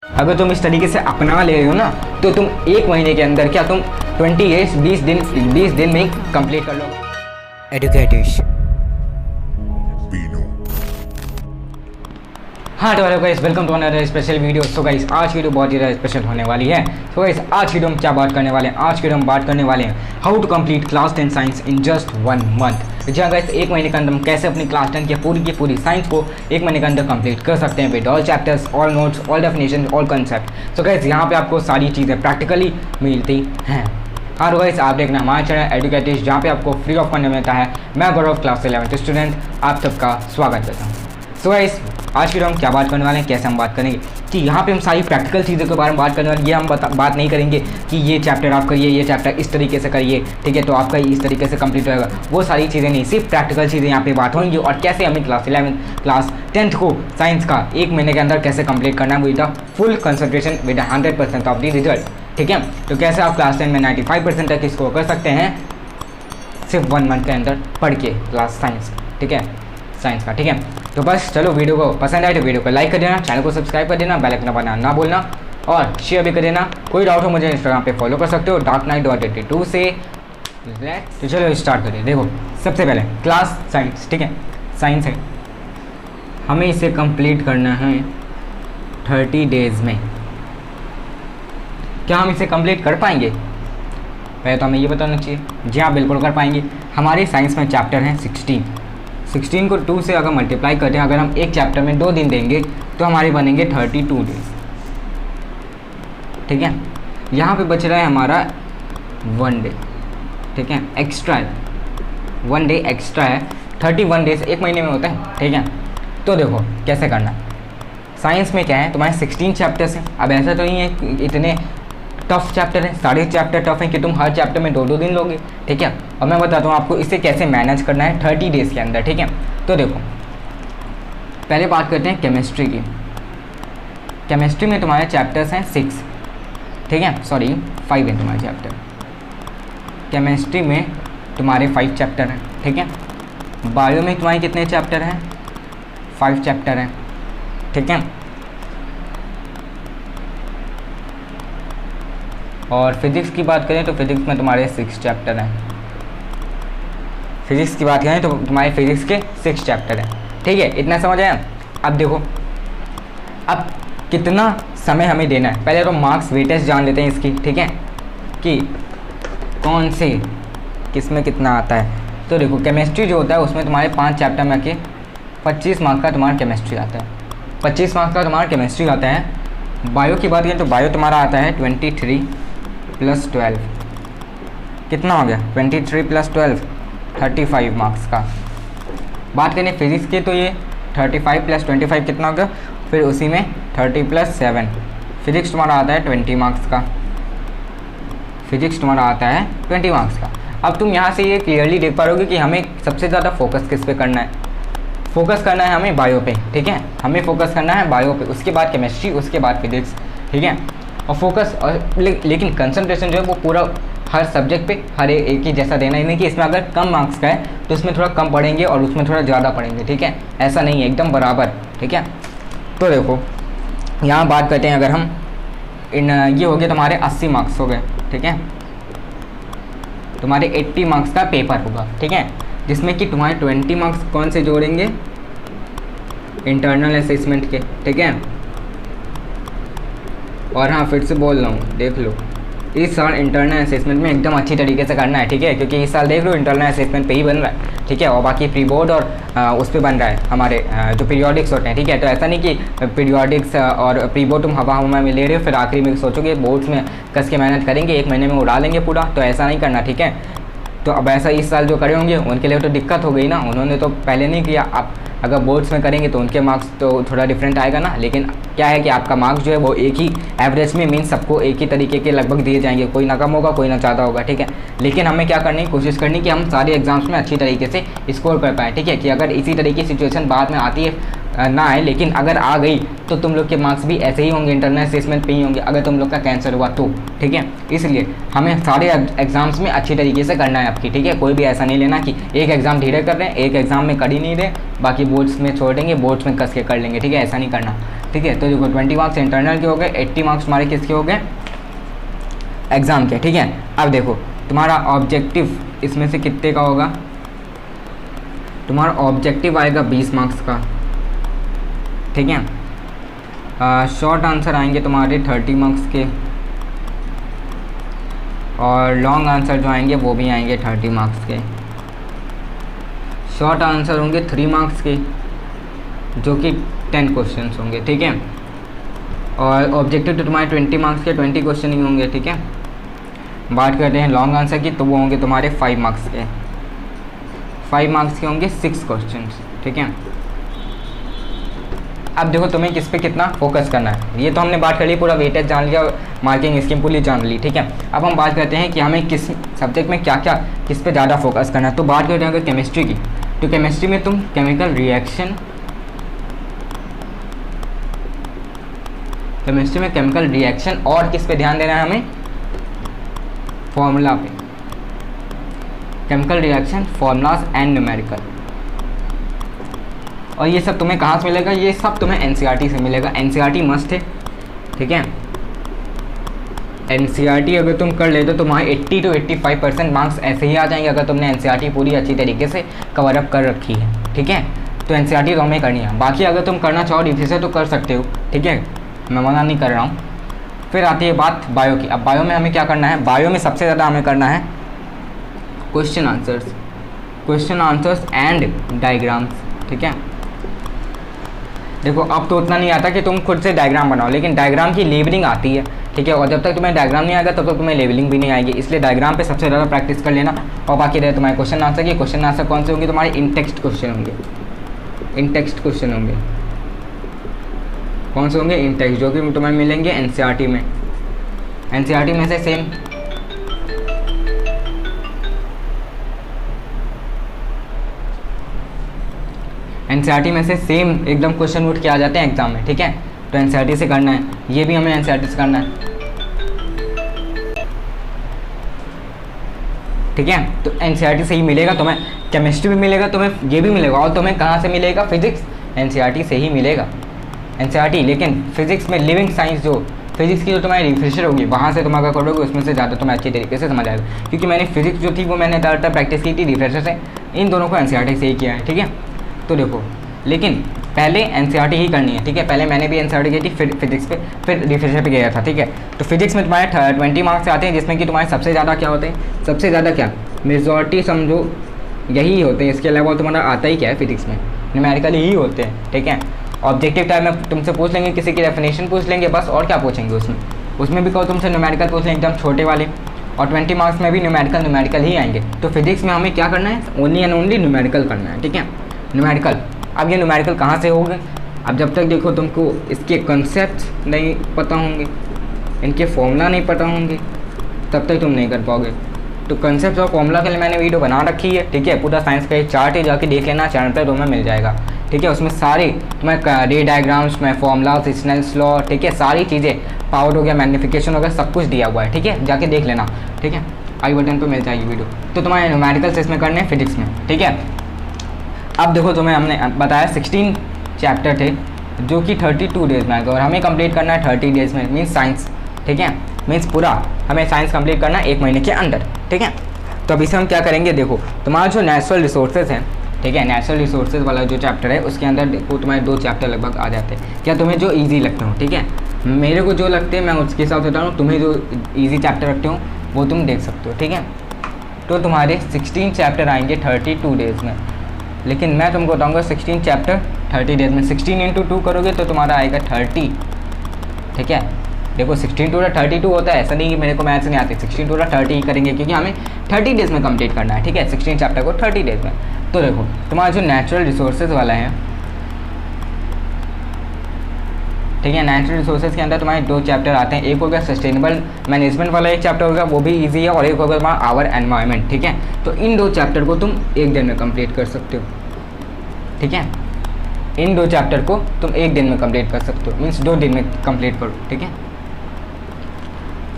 अगर तुम इस तरीके से अपना ले रहे हो ना तो तुम एक महीने के अंदर क्या तुम 20 दिन में कंप्लीट कर लो। एडुकेटिश हाँ तो hello guys, welcome to another special video. So guys आज वीडियो बहुत ही ज़्यादा स्पेशल होने वाली है। सो गाइस आज वीडियो हम क्या बात करने वाले हैं, आज वीडियो हम बात करने वाले हैं how to complete class 10 science in just 1 month. जहाँ गाइस एक महीने के अंदर हम कैसे अपनी क्लास 10 की पूरी साइंस को एक महीने के अंदर कंप्लीट कर सकते हैं with all chapters, all notes, all definition, all concept. So guys यहाँ पे आपको सारी चीज़ें प्रैक्टिकली मिलती हैं। हाँ तो गाइस आप देखना हमारे चैनल एडुकेटिश, जहाँ पे आपको फ्री ऑफ करने मिलता है। मैं गौरव क्लास 11th स्टूडेंट आप सबका स्वागत करता हूँ। सो गाइस आज फिर हम क्या बात करने वाले हैं, कैसे हम बात करेंगे कि यहाँ पे हम सारी प्रैक्टिकल चीज़ों के बारे में बात करने वाले हैं। ये हम बात नहीं करेंगे कि ये चैप्टर आप करिए, ये चैप्टर इस तरीके से करिए, ठीक है, तो आपका इस तरीके से कंप्लीट होगा। वो सारी चीज़ें नहीं, सिर्फ प्रैक्टिकल चीज़ें यहाँ पे बात होंगी और कैसे हमें क्लास 10th को साइंस का एक महीने के अंदर कैसे कंप्लीट करना है with full concentration with 100% of the result, ठीक है। तो कैसे आप क्लास 10 में 95% तक स्कोर कर सकते हैं सिर्फ 1 मंथ के अंदर पढ़ के क्लास साइंस, ठीक है, साइंस का, ठीक है। तो बस चलो वीडियो को पसंद आए तो वीडियो को लाइक कर देना, चैनल को सब्सक्राइब कर देना, बेल आइकन दबाना ना भूलना और शेयर भी कर देना। कोई डाउट हो मुझे इंस्टाग्राम पे फॉलो कर सकते हो darknight.82 से। तो चलो स्टार्ट करिए। देखो सबसे पहले क्लास साइंस, ठीक है, साइंस है, हमें इसे कंप्लीट करना है 30 डेज़ में। क्या हम इसे कंप्लीट कर पाएंगे? पहले तो हमें ये बताना चाहिए। जी हाँ बिल्कुल कर पाएंगे। हमारे साइंस में चैप्टर हैं 16 को 2 से अगर मल्टीप्लाई करते हैं, अगर हम एक चैप्टर में 2 दिन देंगे तो हमारे बनेंगे 32 डेज, ठीक है। यहाँ पे बच रहा है हमारा 1 डे, ठीक है, एक्स्ट्रा है, 1 डे एक्स्ट्रा है। 31 डेज एक महीने में होता है, ठीक है। तो देखो कैसे करना है। साइंस में क्या है, तुम्हारे 16 चैप्टर्स हैं। अब ऐसा तो नहीं है इतने टफ चैप्टर है, सारे चैप्टर टफ हैं कि तुम हर चैप्टर में 2-2 दिन लोगे, ठीक है। और मैं बताता हूँ आपको इसे कैसे मैनेज करना है 30 डेज़ के अंदर, ठीक है। तो देखो पहले बात करते हैं केमिस्ट्री की। केमिस्ट्री में तुम्हारे चैप्टर्स हैं 6, ठीक है, सॉरी 5 है तुम्हारे चैप्टर। केमिस्ट्री में तुम्हारे 5 चैप्टर हैं, ठीक है। बायो में तुम्हारे कितने चैप्टर हैं? 5 चैप्टर हैं, ठीक है। और फिज़िक्स की बात करें तो फिज़िक्स में तुम्हारे 6 चैप्टर हैं। फिज़िक्स की बात करें तो तुम्हारे फिज़िक्स के 6 चैप्टर हैं, ठीक है। इतना समझ आया। अब देखो अब कितना समय हमें देना है। पहले तो मार्क्स वेटेज जान लेते हैं इसकी, ठीक है, कि कौन से किस में कितना आता है। तो देखो केमिस्ट्री जो होता है उसमें तुम्हारे 5 चैप्टर में आके 25 मार्क्स का तुम्हारा केमिस्ट्री आता है, 25 मार्क्स का तुम्हारा केमिस्ट्री आता है। बायो की बात करें तो बायो तुम्हारा आता है 23 + 12, कितना हो गया 23 + 12 35 मार्क्स का। बात करें फिज़िक्स की तो ये 35 + 25 कितना हो गया, फिर उसी में 30 + 7 फिज़िक्स तुम्हारा आता है 20 मार्क्स का। फिज़िक्स तुम्हारा आता है 20 मार्क्स का। अब तुम यहाँ से ये क्लियरली देख पा रहोगे कि हमें सबसे ज़्यादा फोकस किस पे करना है। फोकस करना है हमें बायो पे, ठीक है, हमें फोकस करना है बायो पे, उसके बाद केमिस्ट्री, उसके बाद फिज़िक्स, ठीक है। और फोकस और लेकिन कंसंट्रेशन जो है वो पूरा हर सब्जेक्ट पे हर एक ही जैसा देना ही नहीं कि इसमें अगर कम मार्क्स का है तो इसमें थोड़ा कम पढ़ेंगे और उसमें थोड़ा ज़्यादा पढ़ेंगे, ठीक है, ऐसा नहीं है, एकदम बराबर, ठीक है। तो देखो यहाँ बात करते हैं, अगर हम ये हो गए तुम्हारे 80 मार्क्स हो गए, ठीक है, तुम्हारे 80 मार्क्स का पेपर होगा, ठीक है, जिसमें कि तुम्हारे 20 मार्क्स कौन से जोड़ेंगे, इंटरनल असेसमेंट के, ठीक है। और हाँ फिर से बोल रहा हूँ, देख लो इस साल इंटरनल असेसमेंट में एकदम अच्छी तरीके से करना है, ठीक है, क्योंकि इस साल देख लो इंटरनल असेसमेंट पे ही बन रहा है, ठीक है, और बाकी प्री बोर्ड और उस पर बन रहा है हमारे जो पीरियोडिक्स होते हैं, ठीक है। तो ऐसा नहीं कि पीरियोडिक्स और प्री बोर्ड तुम हवा में ले रहे हो फिर आखिरी में सोचोगे बोर्ड्स में कस के मेहनत करेंगे, एक महीने में उड़ा लेंगे पूरा, तो ऐसा नहीं करना, ठीक है। तो अब ऐसा इस साल जो करे होंगे उनके लिए तो दिक्कत हो गई ना, उन्होंने तो पहले नहीं किया। आप अगर बोर्ड्स में करेंगे तो उनके मार्क्स तो थोड़ा डिफरेंट आएगा ना, लेकिन क्या है कि आपका मार्क्स जो है वो एक ही एवरेज में मीन्स सबको एक ही तरीके के लगभग दिए जाएंगे, कोई ना कम होगा कोई ना ज़्यादा होगा, ठीक है। लेकिन हमें क्या करनी, कोशिश करनी कि हम सारे एग्जाम्स में अच्छी तरीके से स्कोर कर पाएँ, ठीक है, कि अगर इसी तरीके की सिचुएशन बाद में आती है ना आए, लेकिन अगर आ गई तो तुम लोग के मार्क्स भी ऐसे ही होंगे, इंटरनल असेसमेंट पे ही होंगे अगर तुम लोग का कैंसिल हुआ तो, ठीक है। इसलिए हमें सारे एग्जाम्स में अच्छी तरीके से करना है आपकी, ठीक है। कोई भी ऐसा नहीं लेना कि एक एग्ज़ाम धीरे कर रहे हैं, एक एग्ज़ाम में कर ही नहीं रहे, बाकी बोर्ड्स में छोड़ देंगे, बोर्ड्स में कस के कर लेंगे, ठीक है, ऐसा नहीं करना, ठीक है। तो देखो 20 मार्क्स इंटरनल के हो गए, 80 मार्क्स तुम्हारे किसके हो गए, एग्ज़ाम के, ठीक है। अब देखो तुम्हारा ऑब्जेक्टिव इसमें से कितने का होगा, तुम्हारा ऑब्जेक्टिव आएगा 20 मार्क्स का, ठीक है। शॉर्ट आंसर आएंगे तुम्हारे 30 मार्क्स के, और लॉन्ग आंसर जो आएंगे वो भी आएंगे 30 मार्क्स के। शॉर्ट आंसर होंगे 3 मार्क्स के जो कि 10 क्वेश्चन होंगे, ठीक है। और ऑब्जेक्टिव तो तुम्हारे 20 मार्क्स के 20 क्वेश्चन ही होंगे, ठीक है। बात करते हैं लॉन्ग आंसर की, तो वो होंगे तुम्हारे 5 मार्क्स के, 5 मार्क्स के होंगे 6 क्वेश्चन, ठीक है। अब देखो तुम्हें किस पे कितना फोकस करना है, ये तो हमने बात कर ली, पूरा वेटेज जान लिया, मार्किंग स्कीम पूरी जान ली, ठीक है। अब हम बात करते हैं कि हमें किस सब्जेक्ट में क्या क्या किस पे ज़्यादा फोकस करना है। तो बात करते हैं अगर केमिस्ट्री की, तो केमिस्ट्री में तुम केमिकल रिएक्शन, केमिस्ट्री में केमिकल रिएक्शन और किस पे ध्यान देना है हमें, फॉर्मूला पे, chemical reaction formulas and numerical. और ये सब तुम्हें कहाँ से मिलेगा, ये सब तुम्हें एनसीईआरटी से मिलेगा, एनसीईआरटी मस्ट है, ठीक है। एनसीईआरटी अगर तुम कर ले तो तुम्हारे 80 to 85% मार्क्स ऐसे ही आ जाएंगे अगर तुमने एनसीईआरटी पूरी अच्छी तरीके से कवर अप कर रखी है, ठीक है। तो एनसीईआरटी तो हमें करनी है, बाकी अगर तुम करना चाहो रिविजन तो कर सकते हो, ठीक है, मैं मना नहीं कर रहा हूँ। फिर आती है बात बायो की। अब बायो में हमें क्या करना है, बायो में सबसे ज़्यादा हमें करना है क्वेश्चन आंसर्स एंड डायग्राम्स, ठीक है। देखो अब तो उतना नहीं आता कि तुम खुद से डायग्राम बनाओ, लेकिन डायग्राम की लेबलिंग आती है, ठीक है। और जब तक तुम्हें डायग्राम नहीं आएगा तब तक तुम्हें लेबलिंग भी नहीं आएगी, इसलिए डायग्राम पे सबसे ज़्यादा प्रैक्टिस कर लेना। और बाकी रहे तुम्हारे क्वेश्चन आंसर की, क्वेश्चन आंसर कौन से होंगे, तुम्हारे इन टेक्स्ट क्वेश्चन होंगे, इन टेक्स्ट क्वेश्चन होंगे, कौन से होंगे, इन टेक्स्ट, जो कि तुम्हें मिलेंगे एनसीईआरटी में, एनसीईआरटी में से सेम एनसीईआरटी में से सेम एकदम क्वेश्चन उठ के आ जाते हैं एग्जाम में, ठीक है। तो एनसीईआरटी से करना है, ये भी हमें एनसीईआरटी से करना है, ठीक है। तो एनसीईआरटी से ही मिलेगा तुम्हें, केमिस्ट्री भी मिलेगा तुम्हें, ये भी मिलेगा। और तुम्हें कहाँ से मिलेगा, फिजिक्स, एनसीईआरटी से ही मिलेगा एनसीईआरटी। लेकिन फिजिक्स में लिविंग साइंस जो फिजिक्स की जो तुम्हारी रिफ्रेशर होगी वहाँ से तुम अगर करोगे उसमें से ज़्यादा तुम्हें अच्छी तरीके से समझ आएगा, क्योंकि मैंने फिजिक्स जो थी वो मैंने ज़्यादातर प्रैक्टिस की थी रिफ्रेशर से, इन दोनों को एनसीईआरटी से ही किया है, ठीक है। तो देखो लेकिन पहले एनसीईआरटी ही करनी है, ठीक है। पहले मैंने भी एनसीईआरटी की थी, फिर फिजिक्स पे, फिर रिफ्रेशर पे गया था, ठीक है। तो फिजिक्स में तुम्हारे 20 मार्क्स आते हैं, जिसमें कि तुम्हारे सबसे ज़्यादा क्या होते हैं, सबसे ज़्यादा क्या, मेजॉरिटी समझो यही होते हैं। इसके अलावा तुम्हारा आता ही क्या है फिजिक्स में, न्यूमेरिकल ही होते हैं, ठीक है। ऑब्जेक्टिव टाइम में तुमसे पूछ लेंगे, किसी की डेफिनेशन पूछ लेंगे बस, और क्या पूछेंगे उसमें भी कहो तुमसे न्यूमेरिकल पूछ लेंगे एकदम छोटे वाले, और 20 मार्क्स में भी न्यूमेरिकल ही आएंगे। तो फिजिक्स में हमें क्या करना है, ओनली एंड ओनली न्यूमेरिकल करना है, ठीक है, न्यूमेरिकल। अब ये न्यूमेरिकल कहाँ से होंगे, अब जब तक देखो तुमको इसके कंसेप्ट नहीं पता होंगे, इनके फॉर्मूला नहीं पता होंगे, तब तक तुम नहीं कर पाओगे। तो कंसेप्ट और फॉर्मूला के लिए मैंने वीडियो बना रखी है, ठीक है। पूरा साइंस का एक चार्ट है, जाके देख लेना, चैनल पर तुम्हें मिल जाएगा, ठीक है। उसमें सारे तुम्हें रे डायग्राम्स में फॉर्मूलाज, स्नेल्स लॉ, ठीक है, सारी चीज़ें, पावर हो गया, मैग्नीफिकेशन हो गया, सब कुछ दिया हुआ है, ठीक है। जाके देख लेना, ठीक है, आई बटन पर मिल जाएगी वीडियो। तो तुम्हारे न्यूमेरिकल्स इसमें करने हैं फिजिक्स में, ठीक है। अब देखो तुम्हें हमने बताया 16 चैप्टर थे जो कि 32 डेज़ में आएगा, और हमें कंप्लीट करना है 30 डेज़ में, मीन्स साइंस, ठीक है, मीन्स पूरा हमें साइंस कंप्लीट करना है 1 महीने के अंदर, ठीक है। तो अभी से हम क्या करेंगे, देखो तुम्हारा जो नेचुरल रिसोर्सेज हैं, ठीक है, नेचुरल रिसोर्सेज वाला जो चैप्टर है उसके अंदर देखो तुम्हारे 2 चैप्टर लगभग आ जाते हैं, क्या तुम्हें जो ईजी लगते हो, ठीक है। मेरे को जो लगते हैं मैं उसके हिसाब से बता रहा हूँ, तुम्हें जो ईजी चैप्टर रखते हो वो तुम देख सकते हो, ठीक है। तो तुम्हारे 16 चैप्टर आएंगे 32 डेज़ में, लेकिन मैं तुमको बताऊंगा 16 चैप्टर 30 डेज़ में। 16 × 2 करोगे तो तुम्हारा आएगा 30, ठीक है। देखो 16 × 32 होता है, ऐसा नहीं कि मेरे को मैथ्स नहीं आती, 16 × 30 ही करेंगे क्योंकि हमें 30 डेज़ में कंप्लीट करना है, ठीक है, 16 चैप्टर को 30 डेज़ में। तो देखो तुम्हारा जो नेचुरल रिसोर्सेज वाला है, ठीक है, नेचुरल रिसोर्सेज के अंदर तुम्हारे 2 चैप्टर आते हैं, एक होगा सस्टेनेबल मैनेजमेंट वाला एक चैप्टर होगा, वो भी इजी है, और एक होगा तुम्हारा आवर एनवायरनमेंट, ठीक है। तो इन 2 चैप्टर को तुम 1 दिन में कंप्लीट कर सकते हो, ठीक है। इन 2 चैप्टर को तुम 1 दिन में कंप्लीट कर सकते हो, मीन्स 2 दिन में कंप्लीट करो, ठीक है,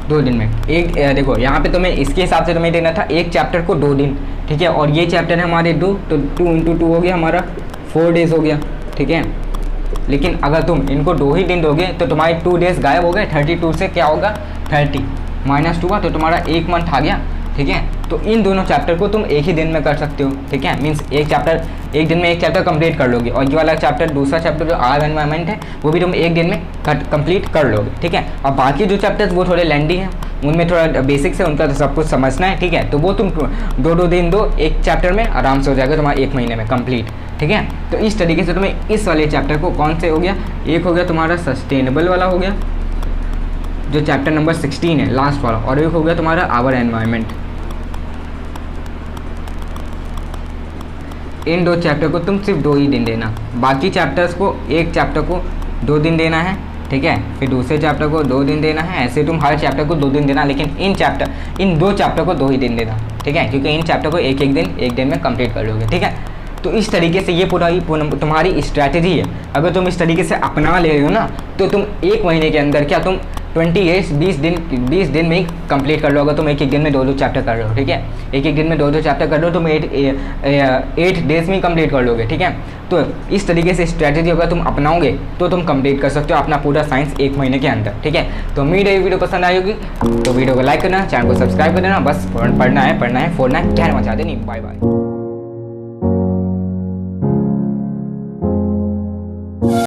2 दिन में। एक देखो यहाँ पे तुम्हें इसके हिसाब से तुम्हें देना था एक चैप्टर को 2 दिन, ठीक है, और ये चैप्टर है हमारे 2, तो 2 × 2 हो गया हमारा 4 डेज़ हो गया, ठीक है। लेकिन अगर तुम इनको 2 ही दिन दोगे तो तुम्हारे 2 डेज गायब हो गए। 32 से क्या होगा 30 -2 हुआ तो तुम्हारा 1 मंथ आ गया। ठीक है, तो इन दोनों चैप्टर को तुम एक ही दिन में कर सकते हो। ठीक है, मीन्स एक दिन में एक चैप्टर कंप्लीट कर लोगे, और ये वाला चैप्टर, दूसरा चैप्टर जो आर एनवायरमेंट है, वो भी तुम एक दिन में कंप्लीट कर लोगे। ठीक है, और बाकी जो चैप्टर्स वो थोड़े लेंदी हैं, उनमें थोड़ा बेसिक्स है, उनका तो सब कुछ समझना है। ठीक है, तो वो तुम 2 दिन दो, एक चैप्टर में आराम से हो जाएगा तुम्हारा 1 महीने में कंप्लीट। ठीक है, तो इस तरीके से तुम्हें इस वाले चैप्टर को, कौन से हो गया, एक हो गया तुम्हारा सस्टेनेबल वाला हो गया जो चैप्टर नंबर 16 है लास्ट वाला, और एक हो गया तुम्हारा आवर एनवायरमेंट। इन 2 चैप्टर को तुम सिर्फ 2 ही दिन देना, बाकी चैप्टर्स को, एक चैप्टर को 2 दिन देना है। ठीक है, फिर दूसरे चैप्टर को 2 दिन देना है, ऐसे तुम हर चैप्टर को 2 दिन देना, लेकिन इन 2 चैप्टर को 2 ही दिन देना। ठीक है, क्योंकि इन चैप्टर को एक दिन में कंप्लीट कर लोगे। ठीक है, तो इस तरीके से ये पूरा तुम्हारी स्ट्रैटेजी है। अगर तुम इस तरीके से अपना ले रहे हो ना, तो तुम 1 महीने के अंदर क्या तुम 20 दिन में ही कंप्लीट कर लो। अगर तुम एक दिन में 2 चैप्टर कर रहे हो, ठीक है, एक दिन में 2 चैप्टर कर रहे हो, तुम 8 डेज में ही कंप्लीट कर लोगे। ठीक है, तो इस तरीके से स्ट्रैटेजी अगर तुम अपनाओगे तो तुम कंप्लीट कर सकते हो अपना पूरा साइंस 1 महीने के अंदर। ठीक है, तो उम्मीद है ये वीडियो पसंद आई होगी, तो वीडियो को लाइक करना, चैनल को सब्सक्राइब कर देना। बस पढ़ना है, फोड़ना है, क्या मचा देनी। Bye bye.